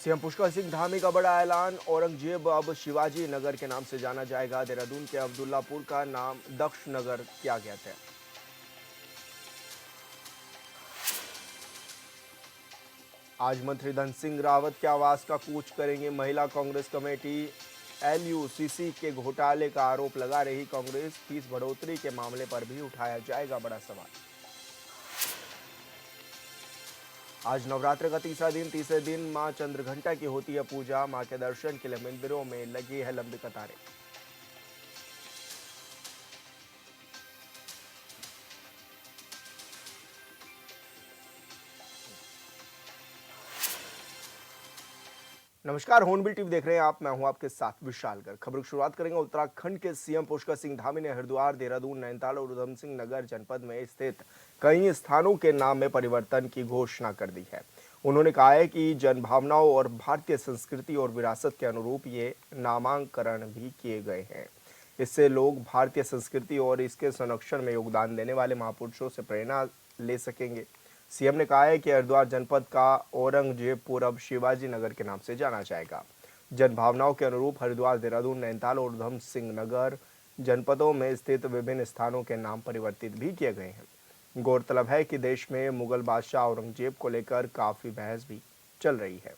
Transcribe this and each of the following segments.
CM Pushkar Singh Dhami का बड़ा ऐलान। औरंगजेब अब शिवाजी नगर के नाम से जाना जाएगा। देहरादून के अब्दुल्लापुर का नाम दक्ष नगर किया गया था। आज मंत्री धन सिंह रावत के आवास का कूच करेंगे महिला कांग्रेस कमेटी। एलयूसीसी के घोटाले का आरोप लगा रही कांग्रेस। फीस बढ़ोतरी के मामले पर भी उठाया जाएगा बड़ा सवाल। आज नवरात्र का तीसरे दिन मां चंद्रघंटा की होती है पूजा। मां के दर्शन के लिए मंदिरों में लगी है लंबी कतारें। नमस्कार, हॉर्नबिल टीवी देख रहे हैं आप। मैं हूं आपके साथ विशाल गर्ग। खबर की शुरुआत करेंगे। उत्तराखंड के सीएम पुष्कर सिंह धामी ने हरिद्वार, देहरादून, नैनीताल और उधम सिंह नगर जनपद में स्थित कई स्थानों के नाम में परिवर्तन की घोषणा कर दी है। उन्होंने कहा है कि जनभावनाओं और भारतीय संस्कृति और विरासत के अनुरूप ये नामांकरण भी किए गए हैं। इससे लोग भारतीय संस्कृति और इसके संरक्षण में योगदान देने वाले महापुरुषों से प्रेरणा ले सकेंगे। सीएम ने कहा है कि हरिद्वार जनपद का औरंगजेबपुर अब शिवाजी नगर के नाम से जाना जाएगा। जनभावनाओं के अनुरूप हरिद्वार, देहरादून, नैनीताल और उधम सिंह नगर जनपदों में स्थित विभिन्न स्थानों के नाम परिवर्तित भी किए गए हैं। गौरतलब है कि देश में मुगल बादशाह औरंगजेब को लेकर काफी बहस भी चल रही है।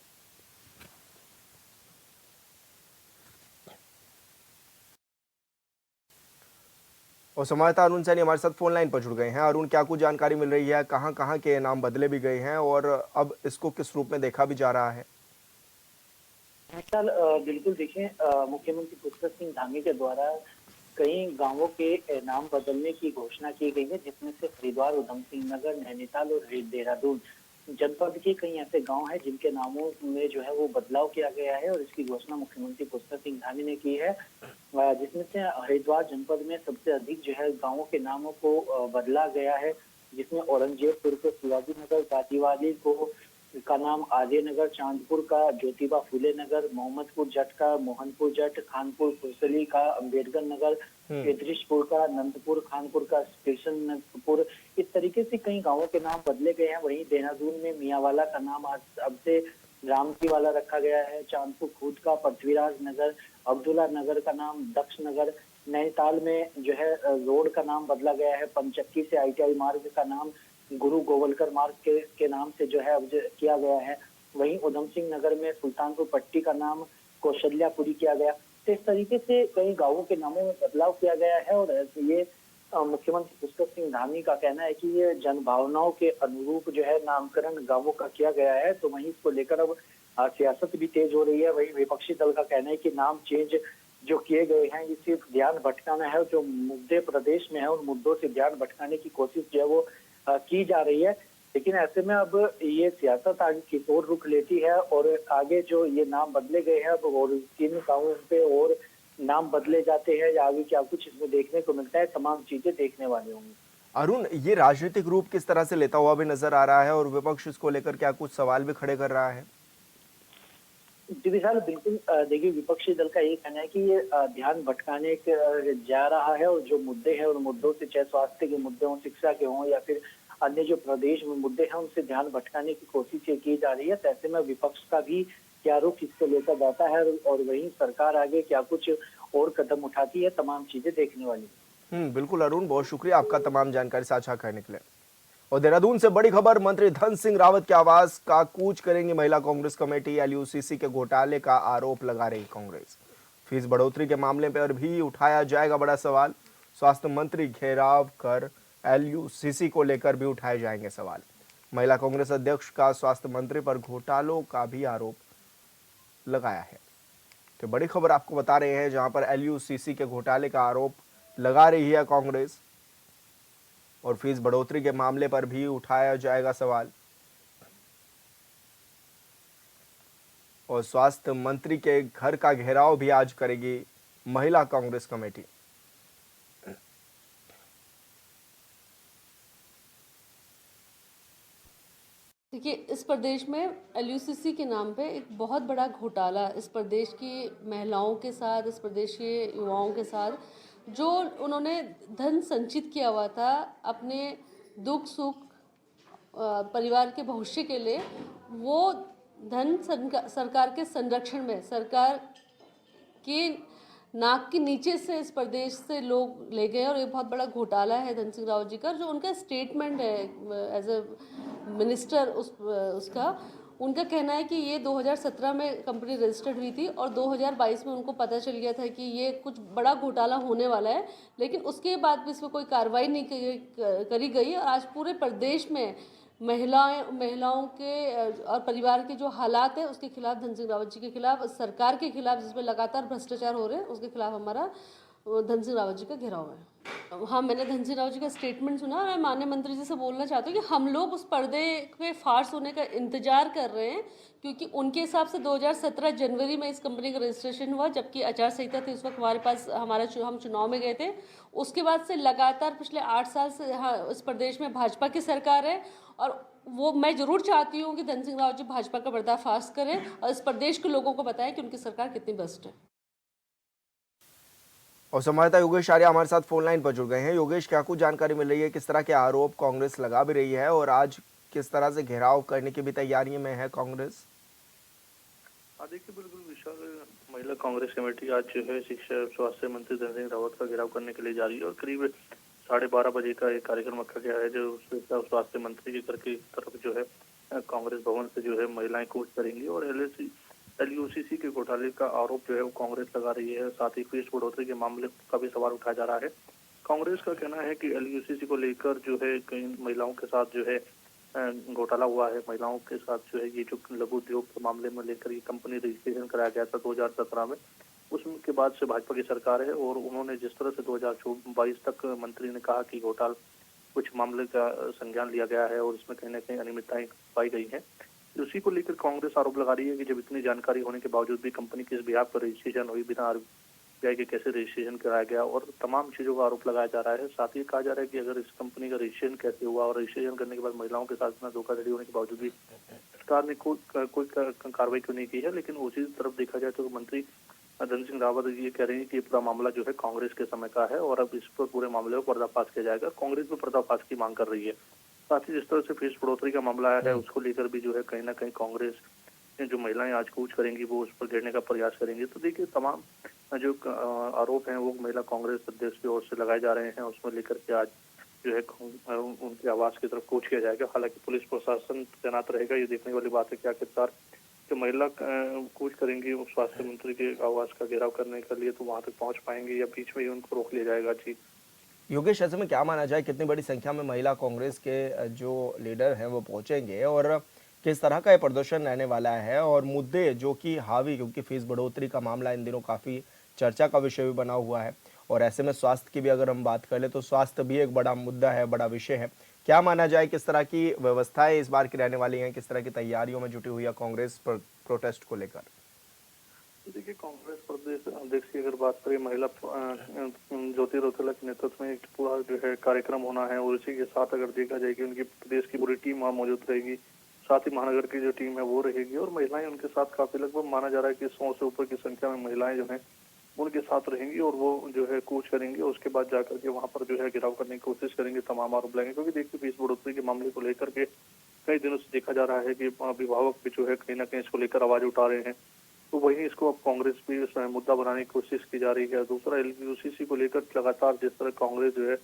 और संवाददाता अरुण सैनी हमारे साथ फोन लाइन पर जुड़ गए हैं। अरुण, क्या कुछ जानकारी मिल रही है? कहां कहां के नाम बदले भी गए हैं और अब इसको किस रूप में देखा भी जा रहा है? सर बिल्कुल देखिए, मुख्यमंत्री पुष्कर सिंह धामी के द्वारा कई गांवों के नाम बदलने की घोषणा की गई है, जिसमें से हरिद्वार, उधम सिंह नगर, नैनीताल और देहरादून जनपद के कई ऐसे गांव हैं जिनके नामों में जो है वो बदलाव किया गया है और इसकी घोषणा मुख्यमंत्री पुष्कर सिंह धामी ने की है। जिसमें से हरिद्वार जनपद में सबसे अधिक जो है गांवों के नामों को बदला गया है, जिसमें औरंगजेबपुर को शिवाजी नगर, गाजीवाली को का नाम आर्य नगर, चांदपुर का ज्योतिबा फूले नगर, मोहम्मदपुर जट का मोहनपुर जट, खानपुर फुरसली का अम्बेडकर नगर, इदरीशपुर का नंदपुर, खानपुर का स्टेशनपुर, इस तरीके से कई गांवों के नाम बदले गए हैं। वहीं देहरादून में मियावाला का नाम आज अब से रामकी वाला रखा गया है। चांदपुर खुद का पृथ्वीराज नगर, अब्दुल्ला नगर का नाम दक्ष नगर। नैनीताल में जो है रोड का नाम बदला गया है। पंचक्की से आईटीआई मार्ग का नाम गुरु गोवलकर मार्ग के नाम से जो है अब किया गया है। वहीं उधम सिंह नगर में सुल्तानपुर पट्टी का नाम कौशल्यापुरी किया गया। तो इस तरीके से कई गांवों के नामों में बदलाव किया गया है और ये मुख्यमंत्री पुष्कर सिंह धामी का कहना है कि ये जनभावनाओं के अनुरूप जो है नामकरण गांवों का किया गया है। तो वहीं इसको लेकर अब सियासत भी तेज हो रही है। वहीं विपक्षी दल का कहना है कि नाम चेंज जो किए गए हैं ये सिर्फ ध्यान भटकाना है। जो मुद्दे प्रदेश में है उन मुद्दों से ध्यान भटकाने की कोशिश जो है वो की जा रही है। लेकिन ऐसे में अब ये सियासत आगे किस ओर रुख लेती है और आगे जो ये नाम बदले गए हैं अब और किन गांवों पे और नाम बदले जाते हैं या आगे क्या कुछ इसमें देखने को मिलता है, तमाम चीजें देखने वाली होंगी। अरुण, ये राजनीतिक रूप किस तरह से लेता हुआ भी नजर आ रहा है और विपक्ष इसको लेकर क्या कुछ सवाल भी खड़े कर रहा है? जी विशाल, बिल्कुल देखिए, विपक्षी दल का यही कहना है कि ये ध्यान भटकाने जा रहा है और जो मुद्दे हैं उन मुद्दों से, चाहे स्वास्थ्य के मुद्दे हों, शिक्षा के हों या फिर अन्य जो प्रदेश में मुद्दे हैं उनसे ध्यान भटकाने की कोशिश ये की जा रही है। तो ऐसे में विपक्ष का भी क्या रुख इसको लेकर जाता है और वहीं सरकार आगे क्या कुछ और कदम उठाती है, तमाम चीजें देखने वाली। बिल्कुल अरुण, बहुत शुक्रिया आपका तमाम जानकारी साझा करने के लिए। और देहरादून से बड़ी खबर, मंत्री धन सिंह रावत के आवास का कूच करेंगी महिला कांग्रेस कमेटी। एलयूसीसी के घोटाले का आरोप लगा रही कांग्रेस। फीस बढ़ोतरी के मामले पर भी उठाया जाएगा बड़ा सवाल। स्वास्थ्य मंत्री घेराव कर एलयूसीसी को लेकर भी उठाए जाएंगे सवाल। महिला कांग्रेस अध्यक्ष का स्वास्थ्य मंत्री पर घोटालों का भी आरोप लगाया है। तो बड़ी खबर आपको बता रहे हैं, जहां पर एलयूसीसी के घोटाले का आरोप लगा रही है कांग्रेस और फीस बढ़ोतरी के मामले पर भी उठाया जाएगा सवाल। और स्वास्थ्य मंत्री के घर का घेराव भी आज करेगी महिला कांग्रेस कमेटी। देखिए, इस प्रदेश में एलयूसीसी के नाम पे एक बहुत बड़ा घोटाला इस प्रदेश की महिलाओं के साथ, इस प्रदेश के युवाओं के साथ, जो उन्होंने धन संचित किया हुआ था अपने दुख सुख परिवार के भविष्य के लिए, वो सरकार के संरक्षण में, सरकार के नाक के नीचे से इस प्रदेश से लोग ले गए और ये बहुत बड़ा घोटाला है धन सिंह रावत जी का। जो उनका स्टेटमेंट है एज ए मिनिस्टर उसका उनका कहना है कि ये 2017 में कंपनी रजिस्टर्ड हुई थी और 2022 में उनको पता चल गया था कि ये कुछ बड़ा घोटाला होने वाला है, लेकिन उसके बाद भी इसमें कोई कार्रवाई नहीं करी गई। और आज पूरे प्रदेश में महिलाओं के और परिवार के जो हालात है उसके खिलाफ, धन सिंह रावत जी के खिलाफ, सरकार के खिलाफ जिसमें लगातार भ्रष्टाचार हो रहे हैं, उसके खिलाफ हमारा धन सिंह रावत जी का घेराव है। हाँ, मैंने धन सिंह रावत जी का स्टेटमेंट सुना और मैं माननीय मंत्री जी से बोलना चाहती हूँ कि हम लोग उस पर्दे के फार्स होने का इंतजार कर रहे हैं, क्योंकि उनके हिसाब से 2017 जनवरी में इस कंपनी का रजिस्ट्रेशन हुआ, जबकि आचार संहिता थी उस वक्त हमारे पास, हम चुनाव में गए थे। उसके बाद से लगातार पिछले 8 साल से इस प्रदेश में भाजपा की सरकार है और वो मैं जरूर चाहती हूँ कि धन सिंह रावत जी भाजपा का पर्दाफाश करें और इस प्रदेश के लोगों को बताएं कि उनकी सरकार कितनी बेस्ट है। और संवाददाता योगेश आर्य हमारे साथ फोन लाइन पर जुड़ गए हैं। योगेश, क्या कुछ जानकारी मिल रही है, किस तरह के आरोप कांग्रेस लगा भी रही है और आज किस तरह से घेराव करने की भी तैयारी में है कांग्रेस? देखिए, बिल्कुल विशाल महिला कांग्रेस कमेटी आज जो है शिक्षा स्वास्थ्य मंत्री धन सिंह रावत का घेराव करने के लिए जा रही है और करीब 12:30 बजे का एक कार्यक्रम रखा गया है, जो स्वास्थ्य मंत्री के घर की तरफ जो है कांग्रेस भवन से जो है महिलाएं कूच करेंगी और LUCC के घोटाले का आरोप जो है वो कांग्रेस लगा रही है। साथ ही फीस बढ़ोतरी के मामले का भी सवाल उठाया जा रहा है। कांग्रेस का कहना है कि LUCC को लेकर जो है कई महिलाओं के साथ जो है घोटाला हुआ है। महिलाओं के साथ जो है ये जो लघु उद्योग के मामले में लेकर ये कंपनी रजिस्ट्रेशन कराया गया था 2017 में, उसके बाद से भाजपा की सरकार है और उन्होंने जिस तरह से 2022 तक मंत्री ने कहा कि घोटाला कुछ मामले का संज्ञान लिया गया है और इसमें कहीं ना कहीं अनियमितताएं पाई गई हैं, उसी को लेकर कांग्रेस आरोप लगा रही है कि जब इतनी जानकारी होने के बावजूद भी कंपनी किस बिहार पर रजिस्ट्रेशन हुई, बिना RBI के कैसे रजिस्ट्रेशन कराया गया और तमाम चीजों का आरोप लगाया जा रहा है। साथ ही कहा जा रहा है कि अगर इस कंपनी का रजिस्ट्रेशन कैसे हुआ और रजिस्ट्रेशन करने के बाद महिलाओं के साथ इतना धोखाधड़ी होने के बावजूद भी सरकार ने कोई कार्रवाई क्यों नहीं की है। लेकिन उसी तरफ देखा जाए तो मंत्री धन सिंह रावत ये कह रहे हैं कि ये पूरा मामला जो है कांग्रेस के समय का है और अब इस पर पूरे मामले को पर्दाफाश किया जाएगा। कांग्रेस भी पर्दाफाश की मांग कर रही है। साथ ही जिस तरह से फीस बढ़ोतरी का मामला आया है उसको लेकर भी जो है कहीं ना कहीं कांग्रेस जो महिलाएं आज कूच करेंगी वो उस पर घेरने का प्रयास करेंगी। तो देखिए, तमाम जो आरोप हैं वो महिला कांग्रेस अध्यक्ष की ओर से लगाए जा रहे हैं, उसमें लेकर के आज जो है उनके आवास की तरफ कूच किया जाएगा। हालांकि पुलिस प्रशासन तैनात रहेगा। ये देखने वाली बात है कि आखिरकार जो महिला कूच करेंगी स्वास्थ्य मंत्री के आवास का घेराव करने के लिए, तो वहां तक पहुंच पाएंगे या बीच में ही उनको रोक लिया जाएगा। जी योगेश, ऐसे में क्या माना जाए, कितनी बड़ी संख्या में महिला कांग्रेस के जो लीडर हैं वो पहुंचेंगे और किस तरह का ये प्रदर्शन रहने वाला है और मुद्दे जो कि हावी, क्योंकि फीस बढ़ोतरी का मामला इन दिनों काफ़ी चर्चा का विषय भी बना हुआ है और ऐसे में स्वास्थ्य की भी अगर हम बात कर ले तो स्वास्थ्य भी एक बड़ा मुद्दा है, बड़ा विषय है। क्या माना जाए, किस तरह की व्यवस्थाएं इस बार की रहने वाली हैं, किस तरह की तैयारियों में जुटी हुई है कांग्रेस प्रोटेस्ट को लेकर? देखिए, कांग्रेस प्रदेश अध्यक्ष की अगर बात करें, महिला ज्योति रौतेला के नेतृत्व में एक पूरा जो है कार्यक्रम होना है और इसी के साथ अगर देखा जाए कि उनकी प्रदेश की पूरी टीम वहाँ मौजूद रहेगी, साथ ही महानगर की जो टीम है वो रहेगी और महिलाएं उनके साथ काफी, लगभग माना जा रहा है कि 100 से ऊपर की संख्या में महिलाएं जो है उनके साथ रहेंगी और वो जो है कूच करेंगे। उसके बाद जाकर के वहाँ पर जो है घेराव करने की कोशिश करेंगे, तमाम आरोप लगाएंगे। क्योंकि देखिए, फीस बढ़ोतरी के मामले को लेकर के कई दिनों से देखा जा रहा है कि अभिभावक भी जो है कहीं ना कहीं इसको लेकर आवाज उठा रहे हैं, तो वही इसको अब कांग्रेस भी मुद्दा बनाने की कोशिश की जा रही है। दूसरा, LUCC को लेकर लगातार जिस तरह कांग्रेस जो है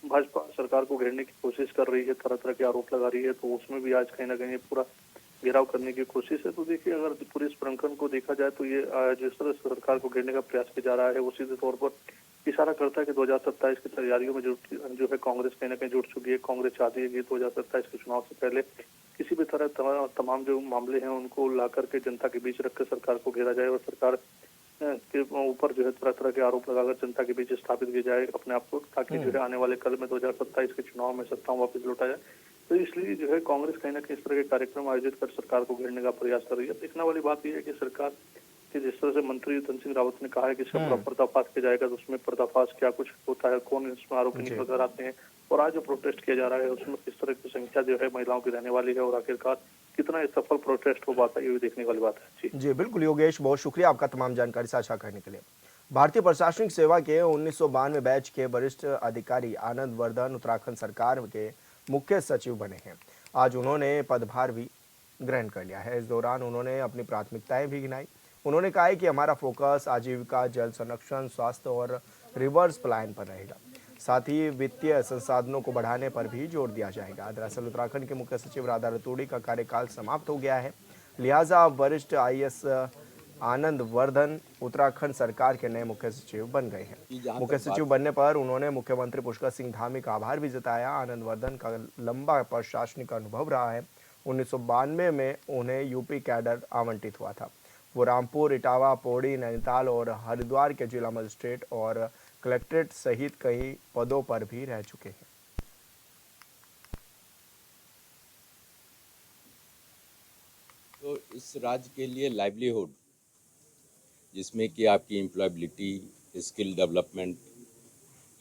भाजपा सरकार को घेरने की कोशिश कर रही है, तरह तरह के आरोप लगा रही है, तो उसमें भी आज कहीं ना कहीं पूरा घेराव करने की कोशिश है। तो देखिए, अगर पुलिस प्रंखन को देखा जाए तो ये जिस तरह सरकार को घेरने का प्रयास किया जा रहा है वो सीधे तौर पर इशारा करता है कि 2027 की तैयारियों में जो है कांग्रेस कहीं ना कहीं जुट चुकी है। कांग्रेस चाहती है कि 2027 के चुनाव से पहले किसी भी तरह तमाम जो मामले हैं उनको ला करके जनता के बीच रखकर सरकार को घेरा जाए और सरकार के ऊपर जो है तरह तरह के आरोप लगाकर जनता के बीच स्थापित किया जाए अपने आप को, ताकि जो है आने वाले कल में 2027 के चुनाव में सत्ताओं वापस लौटा जाए। तो इसलिए जो है कांग्रेस कहीं ना कहीं इस तरह के कार्यक्रम आयोजित कर सरकार को घेरने का प्रयास कर रही है। देखने वाली बात यह है कि सरकार के जिस तरह से मंत्री धन सिंह रावत ने कहा है कि इसका पूरा पर्दाफाश किया जाएगा, तो उसमें पर्दाफाश क्या कुछ होता है, कौन इसमें आरोपी निकल कर आते हैं और आज जो प्रोटेस्ट किया जा रहा है उसमें किस तरह की संख्या जो है महिलाओं की रहने वाली है और आखिरकार कितना सफल प्रोटेस्ट हो पाता है, ये भी देखने वाली बात है। जी बिल्कुल योगेश, बहुत शुक्रिया आपका तमाम जानकारी साझा करने के लिए। भारतीय प्रशासनिक सेवा के 1992 बैच के वरिष्ठ अधिकारी आनंद वर्धन उत्तराखंड सरकार के मुख्य सचिव बने हैं। आज उन्होंने पदभार भी ग्रहण कर लिया है। इस दौरान उन्होंने अपनी प्राथमिकताएं भी गिनाई। उन्होंने कहा है कि हमारा फोकस आजीविका, जल संरक्षण, स्वास्थ्य और रिवर्स पलायन पर रहेगा। साथ ही वित्तीय संसाधनों को बढ़ाने पर भी जोर दिया जाएगा। दरअसल उत्तराखंड के मुख्य सचिव राधा रतूड़ी का कार्यकाल समाप्त हो गया है, लिहाजा अब वरिष्ठ आईएएस आनंद वर्धन उत्तराखंड सरकार के नए मुख्य सचिव बन गए हैं। मुख्य सचिव बनने पर उन्होंने मुख्यमंत्री पुष्कर सिंह धामी का आभार भी जताया। आनंद वर्धन का लंबा प्रशासनिक अनुभव रहा है। 1992 में उन्हें यूपी कैडर आवंटित हुआ था। वो रामपुर, इटावा, पौड़ी, नैनीताल और हरिद्वार के जिला मजिस्ट्रेट और कलेक्ट्रेट सहित कई पदों पर भी रह चुके हैं। तो इस राज्य के लिए लाइवलीहुड, जिसमें कि आपकी employability, skill development,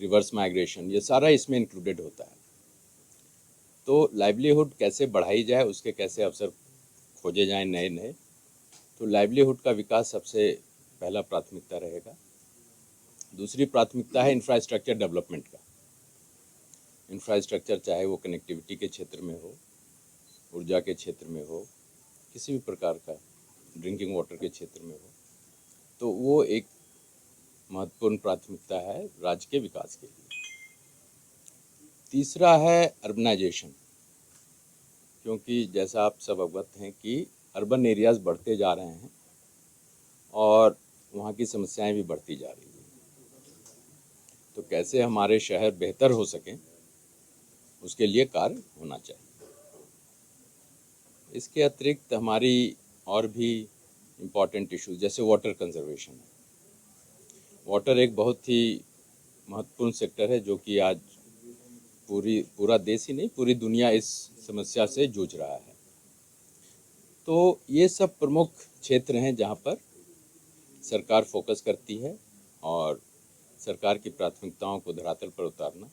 reverse migration, ये सारा इसमें इंक्लूडेड होता है। तो लाइवलीहुड कैसे बढ़ाई जाए, उसके कैसे अवसर खोजे जाएं नए नए, तो लाइवलीहुड का विकास सबसे पहला प्राथमिकता रहेगा। दूसरी प्राथमिकता है इंफ्रास्ट्रक्चर डेवलपमेंट का। इंफ्रास्ट्रक्चर चाहे वो कनेक्टिविटी के क्षेत्र में हो, ऊर्जा के क्षेत्र में हो, किसी भी प्रकार का ड्रिंकिंग वाटर के क्षेत्र में हो, तो वो एक महत्वपूर्ण प्राथमिकता है राज्य के विकास के लिए। तीसरा है अर्बनाइजेशन, क्योंकि जैसा आप सब अवगत हैं कि अर्बन एरियाज़ बढ़ते जा रहे हैं और वहाँ की समस्याएं भी बढ़ती जा रही हैं। तो कैसे हमारे शहर बेहतर हो सकें, उसके लिए कार्य होना चाहिए। इसके अतिरिक्त हमारी और भी इम्पॉर्टेंट इश्यूज जैसे वाटर कंजर्वेशन है। वाटर एक बहुत ही महत्वपूर्ण सेक्टर है जो कि आज पूरा देश ही नहीं, पूरी दुनिया इस समस्या से जूझ रहा है। तो ये सब प्रमुख क्षेत्र हैं जहाँ पर सरकार फोकस करती है और सरकार की प्राथमिकताओं को धरातल पर उतारना।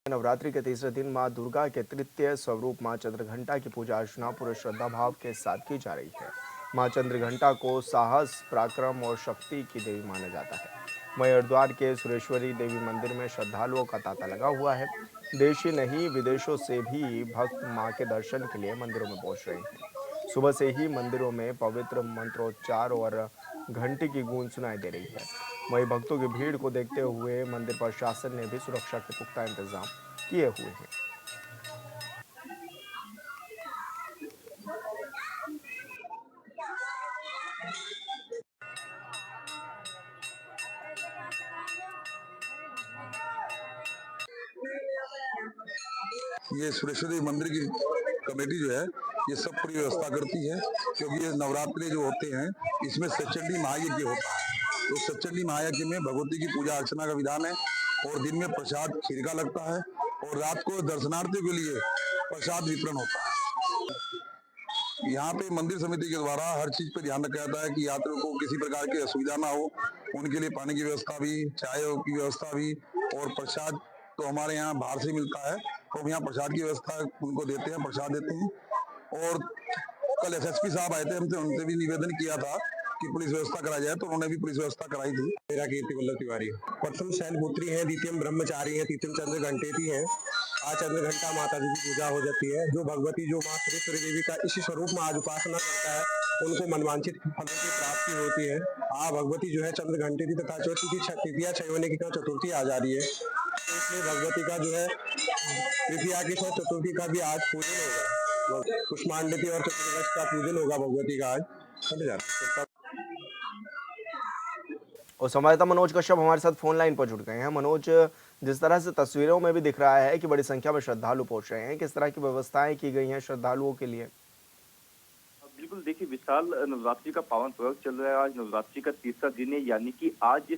नवरात्रि के तीसरे दिन मां दुर्गा के तृतीय स्वरूप मां चंद्रघंटा की पूजा अर्चना पूरे श्रद्धा भाव के साथ की जा रही है। मां चंद्रघंटा को साहस, पराक्रम और शक्ति की देवी माना जाता है। वहीं हरिद्वार के सुरेश्वरी देवी मंदिर में श्रद्धालुओं का तांता लगा हुआ है। देश ही नहीं, विदेशों से भी भक्त मां के दर्शन के लिए मंदिरों में पहुंच रहे हैं। सुबह से ही मंदिरों में पवित्र मंत्रोच्चार और घंटी की गूंज सुनाई दे रही है। वहीं भक्तों की भीड़ को देखते हुए मंदिर प्रशासन ने भी सुरक्षा के पुख्ता इंतजाम किए हुए हैं। ये सुरेश्वरी मंदिर की कमेटी जो है ये सब पूरी व्यवस्था करती है, क्योंकि ये नवरात्रि जो होते हैं इसमें सचंडी महायज्ञ होता है। तो सचंडी महायज्ञ में भगवती की पूजा अर्चना का विधान है और दिन में प्रसाद खीर का लगता है और रात को दर्शनार्थियों के लिए प्रसाद वितरण होता है। यहाँ पे मंदिर समिति के द्वारा हर चीज पे ध्यान रखा जाता है कि यात्रियों को किसी प्रकार की असुविधा ना हो। उनके लिए पानी की व्यवस्था भी, चाय की व्यवस्था भी और प्रसाद तो हमारे यहाँ बाहर से मिलता है, तो हम यहाँ प्रसाद की व्यवस्था उनको देते हैं, प्रसाद देते हैं। और कल एसएसपी साहब आए थे, हमसे उनसे भी निवेदन किया था कि पुलिस व्यवस्था कराई जाए, तो उन्होंने भी पुलिस व्यवस्था कराई थी। मेरा कीर्ति वल्लभ तिवारी, प्रथम शैलपुत्री है, द्वितीय ब्रह्मचारी है, तृतीय चंद्र घंटेती है। आज चंद्र घंटा माता जी की पूजा हो जाती है। जो भगवती जो माँ सुरेश्वरी देवी का इसी स्वरूप में आज उपासना करता है उनको मनवांछित फलों की प्राप्ति होती है। भगवती जो है चंद्र घंटेती तथा चौथी तृतीया क्षय होने की चतुर्थी आ जा रही है, तो इसलिए भगवती का जो है तृतीया की चतुर्थी का भी आज पूजन होगा। पुष्पांडति और चतुर्दश का पूजन होगा भगवती का आज। और संवाददाता मनोज कश्यप हमारे साथ फोन लाइन पर जुड़ गए हैं। मनोज, जिस तरह से तस्वीरों में भी दिख रहा है कि बड़ी संख्या में श्रद्धालु पहुंच रहे हैं, किस तरह की व्यवस्थाएं की गई हैं श्रद्धालुओं के लिए? बिल्कुल, देखिए विशाल नवरात्रि का पावन पर्व चल रहा है। आज नवरात्रि का तीसरा दिन है, यानी कि आज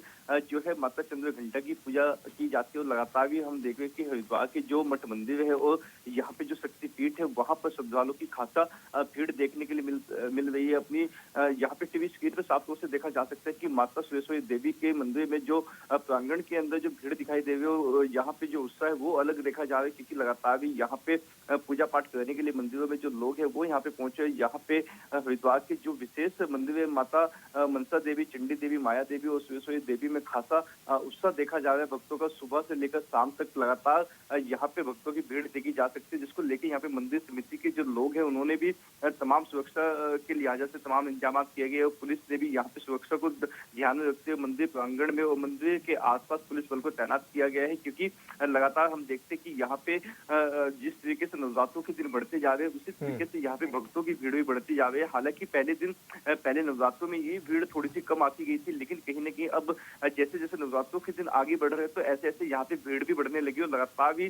जो है माता चंद्र घंटा की पूजा की जाती है। और लगातार भी हम देख रहे हैं कि हरिद्वार के जो मठ मंदिर है और यहाँ पे जो शक्तिपीठ है वहाँ पर श्रद्धालुओं की खासा भीड़ देखने के लिए मिल रही है। अपनी यहाँ पे टीवी स्क्रीन पर साफ तौर से देखा जा सकता है कि माता सुरेश्वरी देवी के मंदिर में जो प्रांगण के अंदर जो भीड़ दिखाई दे रही है और यहाँ पे जो उत्साह है वो अलग देखा जा रहा है, क्योंकि लगातार भी यहाँ पे पूजा पाठ करने के लिए मंदिरों में जो लोग हैं वो यहाँ पे पहुंचे। यहाँ पे हरिद्वार के जो विशेष मंदिर है माता मनसा देवी, चंडी देवी, माया देवी और सुरेश्वरी देवी में में खासा उत्साह देखा जा रहा है भक्तों का। सुबह से लेकर शाम तक लगातार यहाँ पे भक्तों की भीड़ देखी जा सकती है, जिसको लेकर यहाँ पे मंदिर समिति के जो लोग हैं उन्होंने भी तमाम सुरक्षा के लिहाजा से तमाम इंतजाम किए गए और पुलिस ने भी यहाँ पे सुरक्षा को ध्यान में रखते हुए मंदिर प्रांगण में और मंदिर के आसपास पुलिस बल को तैनात किया गया है, क्योंकि लगातार हम देखते हैं कि यहाँ पे जिस तरीके से नवरात्रों के दिन बढ़ते जा रहे हैं उसी तरीके से यहाँ पे भक्तों की भीड़ भी बढ़ती जा रही है। हालांकि पहले नवरात्रों में ये भीड़ थोड़ी सी कम आती गई थी, लेकिन कहीं ना कहीं अब जैसे जैसे नवरात्रों के दिन आगे बढ़ रहे हैं तो ऐसे ऐसे यहाँ पे भीड़ भी बढ़ने लगी और लगातार भी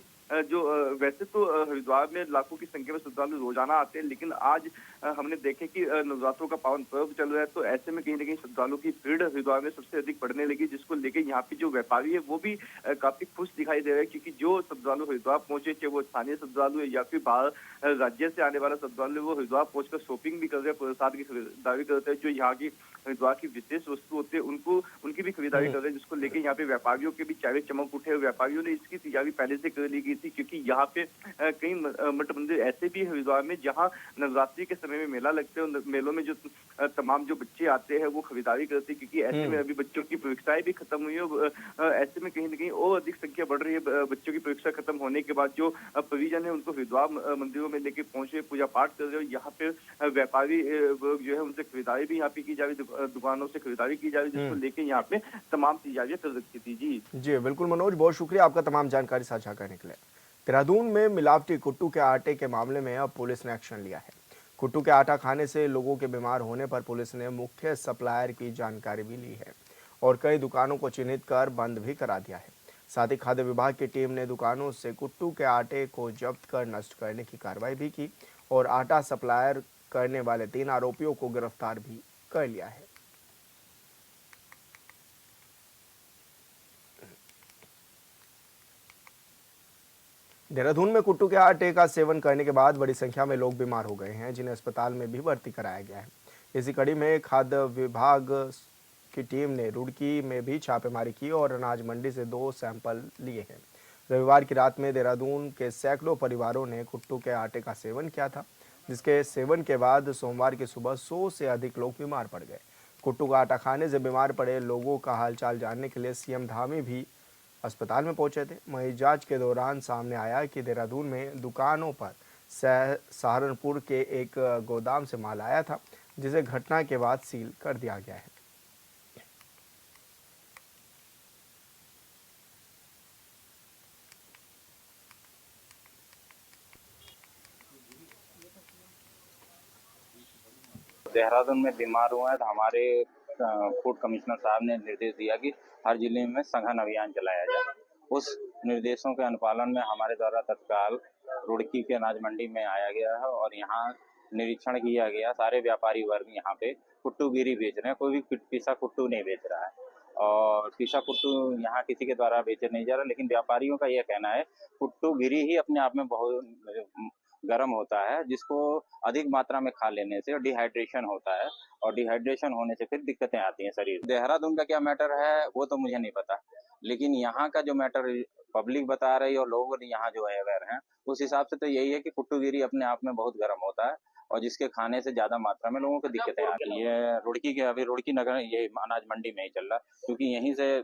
जो वैसे तो हरिद्वार में लाखों की संख्या में श्रद्धालु रोजाना आते हैं, लेकिन आज हमने देखे कि नवरात्रों का पावन पर्व चल रहा है, तो ऐसे में कहीं ना कहीं श्रद्धालुओं की भीड़ हरिद्वार में सबसे अधिक बढ़ने लगी, जिसको लेकर यहाँ पे जो व्यापारी है वो भी काफी खुश दिखाई दे रहे हैं, क्योंकि जो श्रद्धालु हरिद्वार पहुंचे, चाहे वो स्थानीय श्रद्धालु है या फिर बाहर राज्य से आने वाला श्रद्धालु, वो हरिद्वार पहुंचकर शॉपिंग भी कर रहे हैं, प्रसाद की खरीदारी करते हैं, जो यहाँ की हरिद्वार की विशेष वस्तु होते हैं उनकी भी खरीदारी कर रहे हैं, जिसको लेकर यहाँ पे व्यापारियों के भी चारे चमक उठे। व्यापारियों ने इसकी तैयारी पहले से कर ली गई थी, क्योंकि यहाँ पे कई मठ मंदिर ऐसे भी है हरिद्वार में जहाँ नवरात्रि के समय में मेला लगते हैं, मेलों में जो तमाम जो बच्चे आते हैं वो खरीदारी करते हैं, क्योंकि ऐसे में अभी बच्चों की परीक्षाएं भी खत्म हुई है। ऐसे में कहीं ना कहीं और अधिक संख्या बढ़ रही है। बच्चों की परीक्षा खत्म होने के बाद जो परिजन है उनको हरिद्वार मंदिरों में लेके पहुंचे, पूजा पाठ कर रहे हो। यहाँ पे व्यापारी जो है उनसे खरीदारी भी यहाँ पे की जा रही, दुकानों से खरीदारी की जा रही, जिसको लेके यहाँ पे तमाम तैयारियां कर रखी थी। जी बिल्कुल मनोज, बहुत शुक्रिया आपका तमाम जानकारी साझा करने के लिए। देहरादून में मिलावटी कुट्टू के आटे के मामले में अब पुलिस ने एक्शन लिया है। कुट्टू के आटा खाने से लोगों के बीमार होने पर पुलिस ने मुख्य सप्लायर की जानकारी भी ली है और कई दुकानों को चिन्हित कर बंद भी करा दिया है। साथ ही खाद्य विभाग की टीम ने दुकानों से कुट्टू के आटे को जब्त कर नष्ट करने की कार्रवाई भी की और आटा सप्लायर करने वाले 3 आरोपियों को गिरफ्तार भी कर लिया है। देहरादून में कुट्टू के आटे का सेवन करने के बाद बड़ी संख्या में लोग बीमार हो गए हैं, जिन्हें अस्पताल में भी भर्ती कराया गया है। इसी कड़ी में खाद्य विभाग की टीम ने रुड़की में भी छापेमारी की और अनाज मंडी से 2 सैंपल लिए हैं। रविवार की रात में देहरादून के सैकड़ों परिवारों ने कुट्टू के आटे का सेवन किया था, जिसके सेवन के बाद सोमवार की सुबह 100 से अधिक लोग बीमार पड़ गए। कुट्टू का आटा खाने से बीमार पड़े लोगों का हालचाल जानने के लिए सीएम धामी भी अस्पताल में पहुंचे थे। वहीं जांच के दौरान सामने आया कि देहरादून में दुकानों पर सहारनपुर के एक गोदाम से माल आया था, जिसे घटना के बाद सील कर दिया गया है। देहरादून में बीमार हुआ है तो हमारे फूड कमिश्नर साहब ने निर्देश दिया कि हर जिले में सघन अभियान चलाया जाए। उस निर्देशों के अनुपालन में हमारे द्वारा तत्काल रुड़की के अनाज मंडी में आया गया है और यहाँ निरीक्षण किया गया। सारे व्यापारी वर्ग यहाँ पे कुट्टूगिरी बेच रहे हैं, कोई भी पीसा कुट्टू नहीं बेच रहा है और पीसा कुट्टू यहाँ किसी के द्वारा बेचे नहीं जा रहा। लेकिन व्यापारियों का यह कहना है कुट्टूगिरी ही अपने आप में बहुत गर्म होता है, जिसको अधिक मात्रा में खा लेने से डिहाइड्रेशन होता है और डिहाइड्रेशन होने से फिर दिक्कतें आती हैं शरीर। देहरादून का क्या मैटर है वो तो मुझे नहीं पता, लेकिन यहाँ का जो मैटर पब्लिक बता रही है और लोग यहाँ जो है अवेयर हैं, उस हिसाब से तो यही है कि कुट्टूगिरी अपने आप में बहुत गर्म होता है और जिसके खाने से ज्यादा मात्रा में लोगों को दिक्कतें आती है। रुड़की के अभी रुड़की नगर ये अनाज मंडी में ही चल रहा है, क्योंकि यहीं से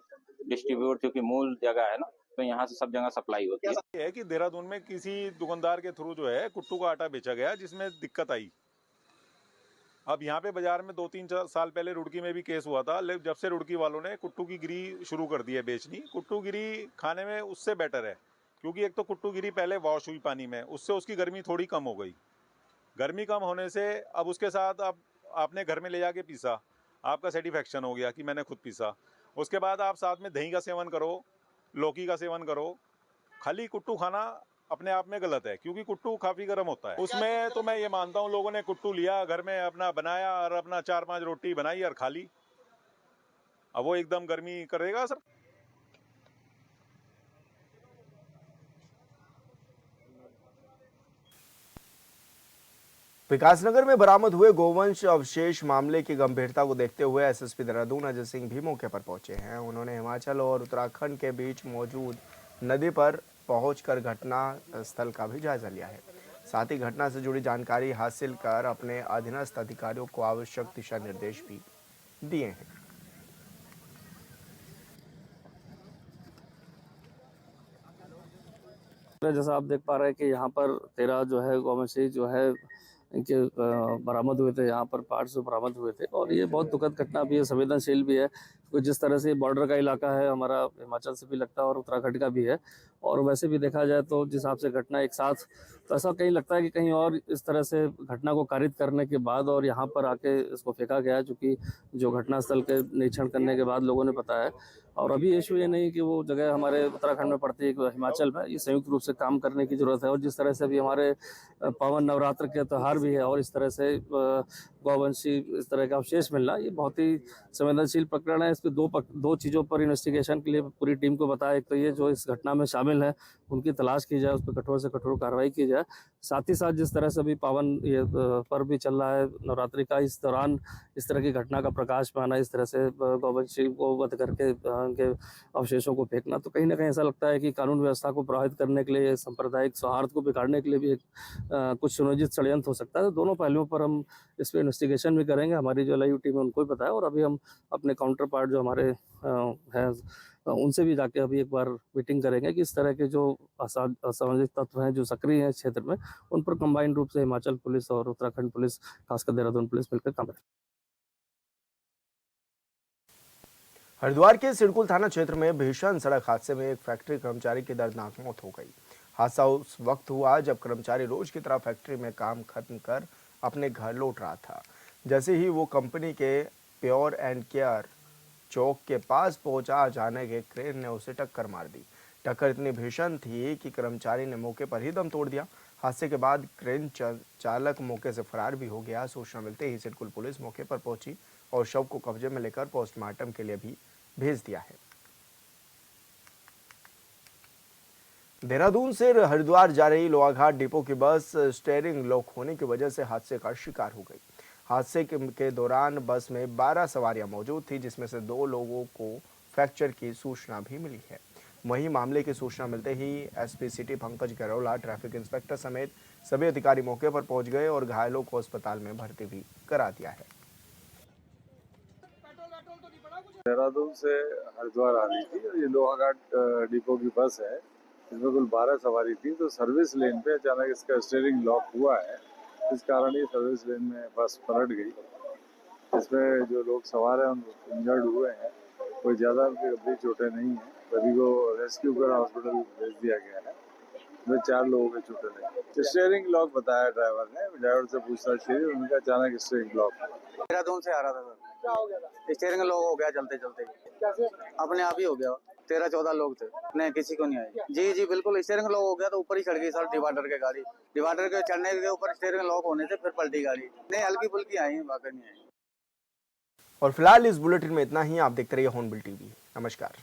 डिस्ट्रीब्यूट, क्योंकि मूल जगह है ना, तो यहाँ से सब जगह सप्लाई होती है। है कि देहरादून में किसी दुकानदार के थ्रू जो है कुट्टू का आटा बेचा गया, जिसमें दिक्कत आई। अब यहाँ पे बाजार में 2-3 साल पहले रुड़की में भी केस हुआ था, लेकिन जब से रुड़की वालों ने कुट्टू की गिरी शुरू कर दी है बेचनी। कुट्टू गिरी खाने में उससे बेटर है, क्योंकि एक तो कुट्टू गिरी पहले वॉश हुई पानी में, उससे उसकी गर्मी थोड़ी कम हो गई। गर्मी कम होने से अब उसके साथ अब आपने घर में ले जाके पीसा, आपका सेटिस्फैक्शन हो गया कि मैंने खुद पीसा। उसके बाद आप साथ में दही का सेवन करो, लौकी का सेवन करो। खाली कुट्टू खाना अपने आप में गलत है, क्योंकि कुट्टू काफी गर्म होता है। उसमें तो मैं ये मानता हूँ लोगों ने कुट्टू लिया, घर में अपना बनाया और अपना 4-5 रोटी बनाई और खा ली। अब वो एकदम गर्मी करेगा सर। विकासनगर में बरामद हुए गोवंश अवशेष मामले की गंभीरता को देखते हुए एसएसपी देहरादून अजय सिंह भी मौके पर पहुंचे हैं। उन्होंने हिमाचल और उत्तराखंड के बीच मौजूद नदी पर पहुंचकर घटना स्थल का भी जायजा लिया है। साथ ही घटना से जुड़ी जानकारी हासिल कर अपने अधीनस्थ अधिकारियों को आवश्यक दिशा निर्देश भी दिए हैं। जैसा आप देख पा रहे हैं कि यहाँ पर 13 जो है गौवंशी जो है इनके बरामद हुए थे, यहाँ पर पार्ट्स बरामद हुए थे और ये बहुत दुखद घटना भी है, संवेदनशील भी है। तो जिस तरह से बॉर्डर का इलाका है हमारा, हिमाचल से भी लगता है और उत्तराखंड का भी है, और वैसे भी देखा जाए तो जिस हिसाब से घटना एक साथ, तो ऐसा कहीं लगता है कि कहीं और इस तरह से घटना को कारित करने के बाद और यहाँ पर आके इसको फेंका गया, चूँकि जो घटनास्थल के निरीक्षण करने के बाद लोगों ने बताया। और अभी इशू ये नहीं कि वो जगह हमारे उत्तराखंड में पड़ती है कि हिमाचल में, ये संयुक्त रूप से काम करने की ज़रूरत है। और जिस तरह से अभी हमारे पावन नवरात्र के त्यौहार भी है और इस तरह से गौवंशी इस तरह का अवशेष मिलना, ये बहुत ही संवेदनशील प्रकरण है। इसके दो चीज़ों पर इन्वेस्टिगेशन के लिए पूरी टीम को बताया। एक तो ये जो इस घटना में शामिल है उनकी तलाश की जाए, उस पर कठोर से कठोर कार्रवाई की जाए। साथ ही साथ जिस तरह से अभी पावन ये पर्व भी चल रहा है नवरात्रि का, इस दौरान इस तरह की घटना का प्रकाश में आना, इस तरह से गौवंशी को वध करके उनके अवशेषों को फेंकना, तो कहीं ना कहीं ऐसा लगता है कि कानून व्यवस्था को प्रभावित करने के लिए, सांप्रदायिक सौहार्द को बिगाड़ने के लिए भी एक कुछ सुनियोजित षड्यंत्र हो सकता है। तो दोनों पहलुओं पर हम इस पर इन्वेस्टिगेशन भी करेंगे। हमारी जो लाइव टीम है उनको भी बताया, और अभी हम अपने काउंटर पार्ट जो हमारे हैं उनसे भी जाके अभी एक बार मीटिंग करेंगे कि इस तरह के जो असामाजिक तत्व हैं जो सक्रिय हैं इस क्षेत्र में, उन पर कंबाइंड रूप से हिमाचल पुलिस और उत्तराखंड पुलिस, खासकर देहरादून पुलिस मिलकर काम करें। हरिद्वार के सिडकुल थाना क्षेत्र में भीषण सड़क हादसे में एक फैक्ट्री कर्मचारी की दर्दनाक मौत हो गई। हादसा उस वक्त हुआ जब कर्मचारी रोज की तरह फैक्ट्री में काम खत्म कर अपने घर लौट रहा था। जैसे ही वो कंपनी के प्योर एंड केयर चौक के पास पहुंचा, अचानक एक क्रेन ने उसे टक्कर मार दी। टक्कर इतनी भीषण थी कि कर्मचारी ने मौके पर ही दम तोड़ दिया। हादसे के बाद क्रेन चालक मौके से फरार भी हो गया। सूचना मिलते ही सिडकुल पुलिस मौके पर पहुंची और शव को कब्जे में लेकर पोस्टमार्टम के लिए भी भेज दिया है। देहरादून से हरिद्वार जा रही लोहाघाट डिपो की बस स्टीयरिंग लॉक होने की वजह से हादसे का शिकार हो गई। हादसे के दौरान बस में 12 सवारियां मौजूद थी, जिसमें से 2 लोगों को फ्रैक्चर की सूचना भी मिली है। वहीं मामले की सूचना मिलते ही SP city Pankaj Garola, traffic inspector समेत सभी अधिकारी मौके पर पहुंच गए और घायलों को अस्पताल में भर्ती भी करा दिया है। देहरादून से हरिद्वार आ रही थी और ये लोहाघाट डिपो की बस है। इसमें कुल 12 सवारी थी। तो सर्विस लेन पे अचानक इसका स्टीयरिंग लॉक हुआ है, इस कारण ये सर्विस लेन में बस पलट गई। इसमें जो लोग सवार हैं इंजर्ड हुए हैं, कोई ज़्यादा उनकी गंभीर चोटें नहीं है। सभी को रेस्क्यू कर हॉस्पिटल भेज दिया गया है। इसमें 4 लोगों के चोटें नहीं। स्टीयरिंग लॉक बताया ड्राइवर ने, ड्राइवर से पूछताछ की, उनका अचानक स्टीयरिंग लॉक। देहरादून से आ रहा था सर। क्या हो गया था? स्टीयरिंग लॉक हो गया चलते चलते। कैसे? अपने आप ही हो गया। 13-14 लोग थे, नहीं किसी को नहीं आई। जी बिल्कुल, स्टीयरिंग लॉक हो गया तो ऊपर ही चढ़ गई सर डिवाइडर के गाड़ी। डिवाइडर के चढ़ने के ऊपर स्टीयरिंग लॉक होने से फिर पलटी गाड़ी। नहीं हल्की फुल्की आई, बाकी नहीं आई। और फिलहाल इस बुलेटिन में इतना ही। आप देखते रहिए हॉर्नबिल टीवी। नमस्कार।